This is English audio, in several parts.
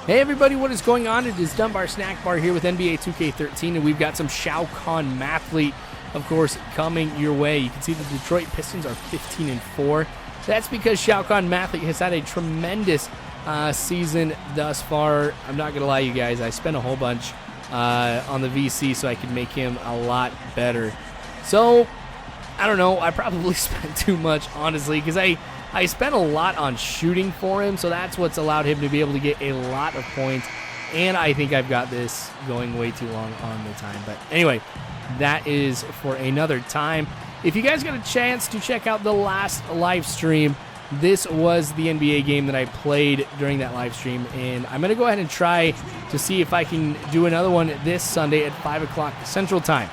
Hey everybody, what is going on? It is Dunbar Snackbar here with NBA 2K13, and we've got some Shao-Khan Mathlete, of course, coming your way. You can see the Detroit Pistons are 15-4. That's because Shao-Khan Mathlete has had a tremendous season thus far. I'm not going to lie, you guys, I spent a whole bunch on the VC so I could make him a lot better. So, I don't know, I probably spent too much, honestly, because I spent a lot on shooting for him, so that's what's allowed him to be able to get a lot of points, and I think I've got this going way too long on the time. But anyway, that is for another time. If you guys got a chance to check out the last live stream, this was the NBA game that I played during that live stream, and I'm going to go ahead and try to see if I can do another one this Sunday at 5 o'clock Central Time.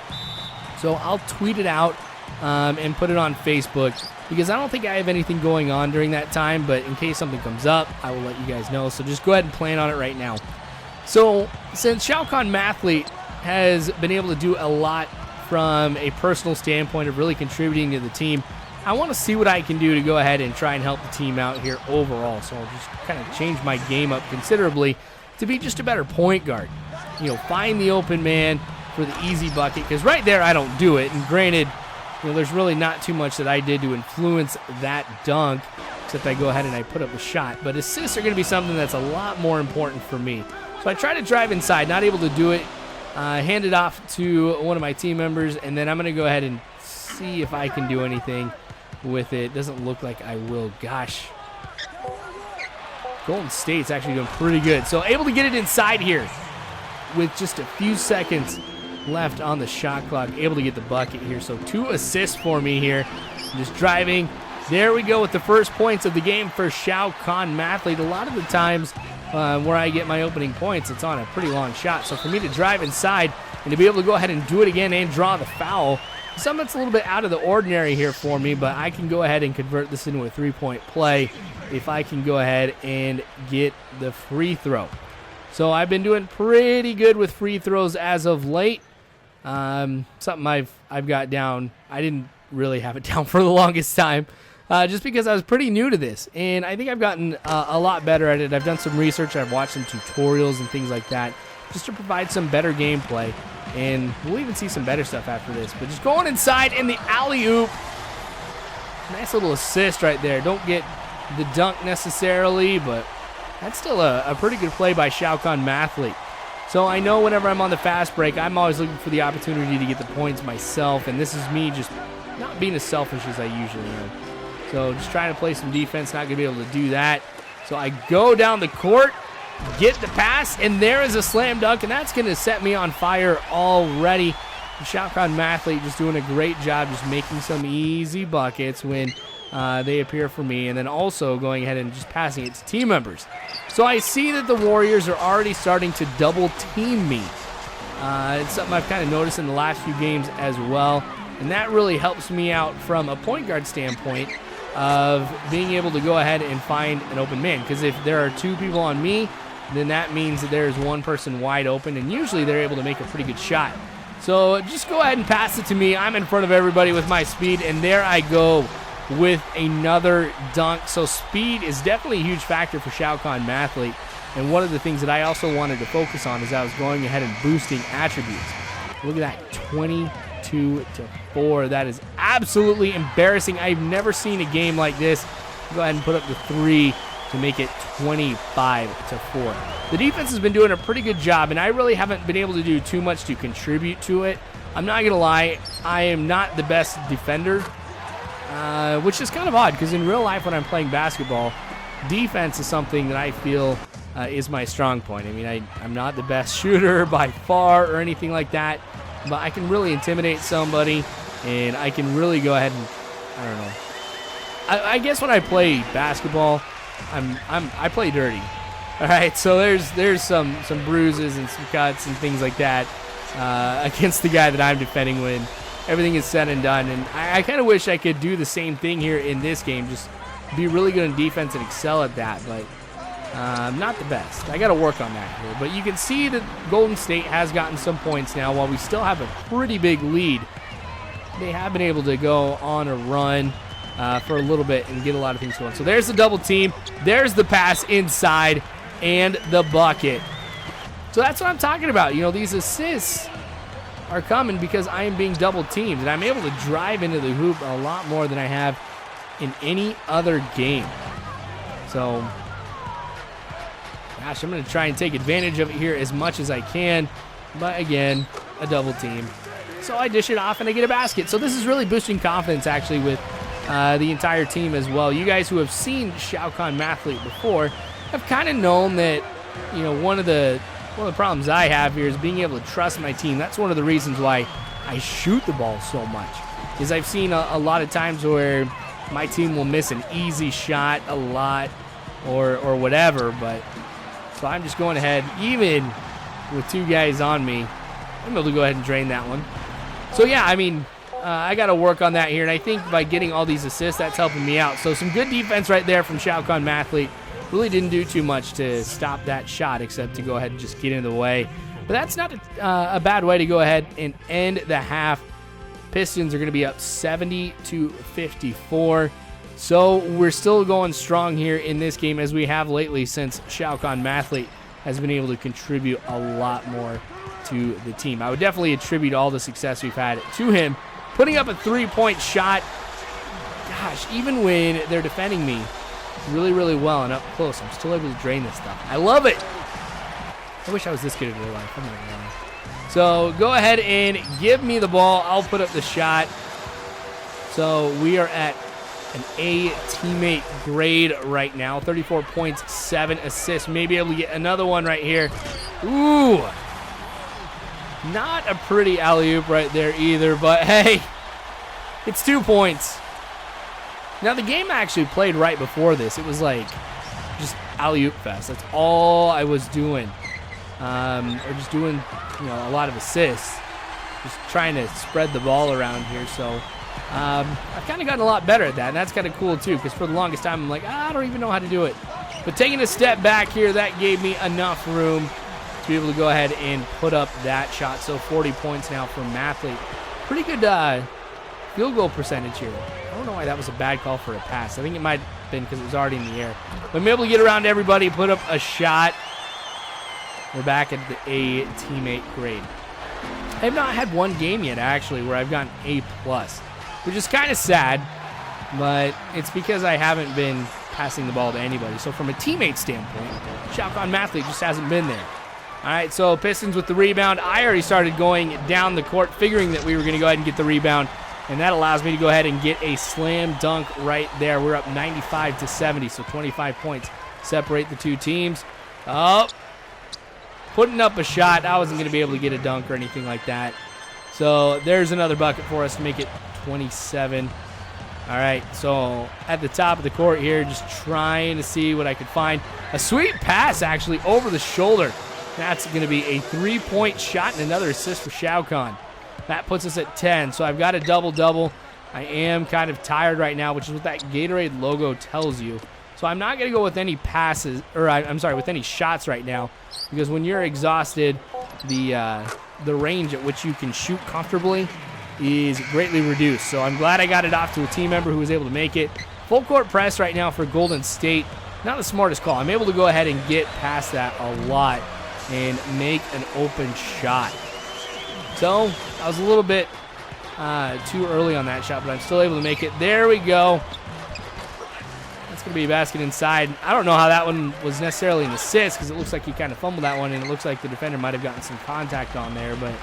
So I'll tweet it out and put it on Facebook, because I don't think I have anything going on during that time, but in case something comes up, I will let you guys know. So just go ahead and plan on it right now. So since Shao-Khan Mathlete has been able to do a lot from a personal standpoint of really contributing to the team, I want to see what I can do to go ahead and try and help the team out here overall. So I'll just kind of change my game up considerably to be just a better point guard. You know, find the open man for the easy bucket, because right there I don't do it. And granted, you know, there's really not too much that I did to influence that dunk, except I go ahead and I put up a shot. But assists are going to be something that's a lot more important for me. So I try to drive inside, not able to do it, hand it off to one of my team members, and then I'm going to go ahead and see if I can do anything with it. Doesn't look like I will. Gosh. Golden State's actually doing pretty good. So able to get it inside here with just a few seconds left on the shot clock, able to get the bucket here. So 2 assists for me here. Just driving. There we go with the first points of the game for Shao-Khan Mathlete. A lot of the times where I get my opening points, it's on a pretty long shot. So for me to drive inside and to be able to go ahead and do it again and draw the foul, something that's a little bit out of the ordinary here for me, but I can go ahead and convert this into a 3-point play if I can go ahead and get the free throw. So I've been doing pretty good with free throws as of late. Something I've got down. I didn't really have it down for the longest time, just because I was pretty new to this, and I think I've gotten a lot better at it. I've done some research. I've watched some tutorials and things like that, just to provide some better gameplay, and we'll even see some better stuff after this. But just going inside in the alley-oop. Nice little assist right there. Don't get the dunk necessarily, but that's still a pretty good play by Shao-Khan Mathlete. So I know whenever I'm on the fast break, I'm always looking for the opportunity to get the points myself, and this is me just not being as selfish as I usually am. So just trying to play some defense, not going to be able to do that. So I go down the court, get the pass, and there is a slam dunk, and that's going to set me on fire already. Shao-Khan Mathlete just doing a great job just making some easy buckets when they appear for me, and then also going ahead and just passing it to team members. So I see that the Warriors are already starting to double team me. It's something I've kind of noticed in the last few games as well, and that really helps me out from a point guard standpoint of being able to go ahead and find an open man, because if there are 2 people on me, then that means that there's one person wide open, and usually they're able to make a pretty good shot. So just go ahead and pass it to me. I'm in front of everybody with my speed, and there I go with another dunk. So speed is definitely a huge factor for Shao-Khan Mathlete, and one of the things that I also wanted to focus on is I was going ahead and boosting attributes. Look at that, 22-4. That is absolutely embarrassing. I've never seen a game like this. Go ahead and put up the 3 to make it 25-4. The defense has been doing a pretty good job, and I really haven't been able to do too much to contribute to it. I'm not going to lie, I am not the best defender, which is kind of odd, because in real life when I'm playing basketball, defense is something that I feel is my strong point. I mean, I'm not the best shooter by far or anything like that, but I can really intimidate somebody, and I can really go ahead and, I don't know. I guess when I play basketball, I play dirty. All right, so there's some bruises and some cuts and things like that against the guy that I'm defending when everything is said and done. And I kind of wish I could do the same thing here in this game, just be really good in defense and excel at that, but not the best. I got to work on that here. But you can see that Golden State has gotten some points now. While we still have a pretty big lead, they have been able to go on a run for a little bit and get a lot of things going. So there's the double team. There's the pass inside. and the bucket. So that's what I'm talking about. You know, these assists are coming because I am being double teamed, and I'm able to drive into the hoop a lot more than I have in any other game. So, gosh, I'm going to try and take advantage of it here as much as I can. But again, a double team. So I dish it off and I get a basket. So this is really boosting confidence actually with the entire team as well. You guys who have seen Shao-Khan Mathlete before have kind of known that, you know, one of the problems I have here is being able to trust my team. That's one of the reasons why I shoot the ball so much. Is I've seen a lot of times where my team will miss an easy shot a lot or whatever, but so I'm just going ahead, even with two guys on me, I'm able to go ahead and drain that one. So yeah, I mean, I got to work on that here, and I think by getting all these assists, that's helping me out. So some good defense right there from Shao-Khan Mathlete. Really didn't do too much to stop that shot except to go ahead and just get in the way. But that's not a bad way to go ahead and end the half. Pistons are going to be up 70-54. So we're still going strong here in this game as we have lately since Shao-Khan Mathlete has been able to contribute a lot more to the team. I would definitely attribute all the success we've had to him. Putting up a three-point shot, gosh, even when they're defending me really, really well and up close, I'm still able to drain this stuff. I love it. I wish I was this good in real life. I'm not gonna lie. So go ahead and give me the ball. I'll put up the shot. So we are at an A teammate grade right now. 34 points, 7 assists. Maybe able to get another one right here. Ooh. Not a pretty alley-oop right there either, but hey, it's 2 points. Now, the game I actually played right before this, it was like just alley-oop fest. That's all I was doing. Or just doing, you know, a lot of assists. Just trying to spread the ball around here. So I've kind of gotten a lot better at that, and that's kind of cool too, because for the longest time I'm like, I don't even know how to do it. But taking a step back here, that gave me enough room to be able to go ahead and put up that shot. So 40 points now for Mathlete. Pretty good field goal percentage here. I don't know why that was a bad call for a pass. I think it might have been because it was already in the air. But I'm able to get around everybody, put up a shot. We're back at the A teammate grade. I have not had one game yet, actually, where I've gotten A+, which is kind of sad, but it's because I haven't been passing the ball to anybody. So from a teammate standpoint, Shao-Khan Mathlete just hasn't been there. All right, so Pistons with the rebound. I already started going down the court, figuring that we were going to go ahead and get the rebound, and that allows me to go ahead and get a slam dunk right there. We're up 95-70, so 25 points separate the two teams. Oh, putting up a shot. I wasn't going to be able to get a dunk or anything like that. So there's another bucket for us to make it 27. All right, so at the top of the court here, just trying to see what I could find. A sweet pass, actually, over the shoulder. That's going to be a three-point shot and another assist for Shao-Khan. That puts us at 10, so I've got a double-double. I am kind of tired right now, which is what that Gatorade logo tells you. So I'm not going to go with any passes, or I'm sorry, with any shots right now, because when you're exhausted, the range at which you can shoot comfortably is greatly reduced. So I'm glad I got it off to a team member who was able to make it. Full court press right now for Golden State. Not the smartest call. I'm able to go ahead and get past that a lot and make an open shot. So I was a little bit too early on that shot, but I'm still able to make it. There we go. That's going to be a basket inside. I don't know how that one was necessarily an assist because it looks like he kind of fumbled that one, and it looks like the defender might have gotten some contact on there, but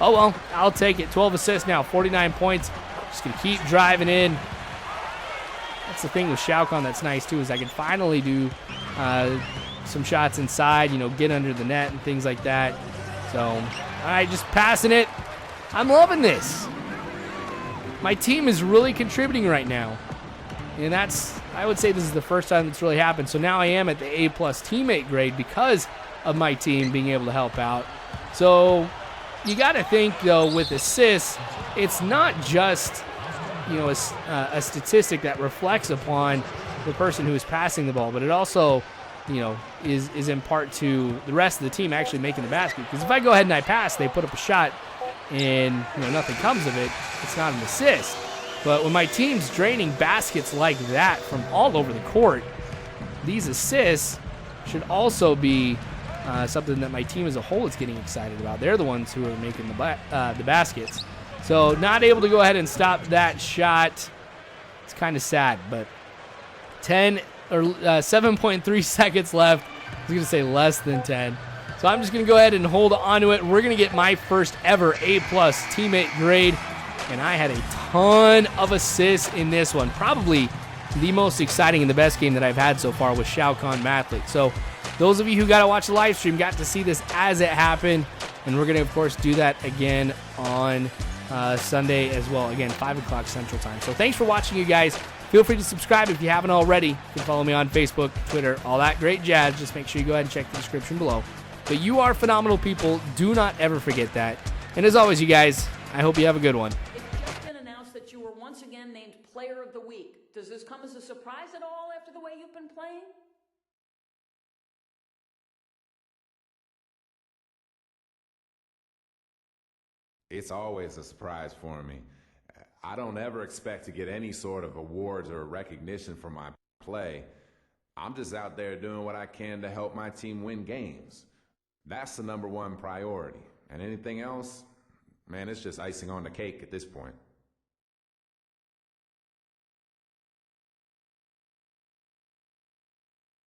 oh well, I'll take it. 12 assists now, 49 points. Just going to keep driving in. That's the thing with Shao-Khan that's nice too, is I can finally do some shots inside, you know, get under the net and things like that. So, all right, just passing it. I'm loving this. My team is really contributing right now. And that's, I would say this is the first time that's really happened. So now I am at the A+ teammate grade because of my team being able to help out. So you got to think, though, with assists, it's not just, you know, a statistic that reflects upon the person who is passing the ball, but it also, you know, is in part to the rest of the team actually making the basket. Because if I go ahead and I pass, they put up a shot, and, you know, nothing comes of it, it's not an assist. But when my team's draining baskets like that from all over the court, these assists should also be something that my team as a whole is getting excited about. They're the ones who are making the baskets. So not able to go ahead and stop that shot. It's kind of sad, but 7.3 seconds left. I was going to say less than 10. So I'm just going to go ahead and hold on to it. We're going to get my first ever A-plus teammate grade. And I had a ton of assists in this one. Probably the most exciting and the best game that I've had so far with Shao-Khan Mathlete. So those of you who got to watch the live stream got to see this as it happened. And we're going to, of course, do that again on Sunday as well. Again, 5 o'clock Central Time. So thanks for watching, you guys. Feel free to subscribe if you haven't already. You can follow me on Facebook, Twitter, all that great jazz. Just make sure you go ahead and check the description below. But you are phenomenal people. Do not ever forget that. And as always, you guys, I hope you have a good one. It's just been announced that you were once again named Player of the Week. Does this come as a surprise at all after the way you've been playing? It's always a surprise for me. I don't ever expect to get any sort of awards or recognition for my play. I'm just out there doing what I can to help my team win games. That's the #1 priority. And anything else, man, it's just icing on the cake at this point.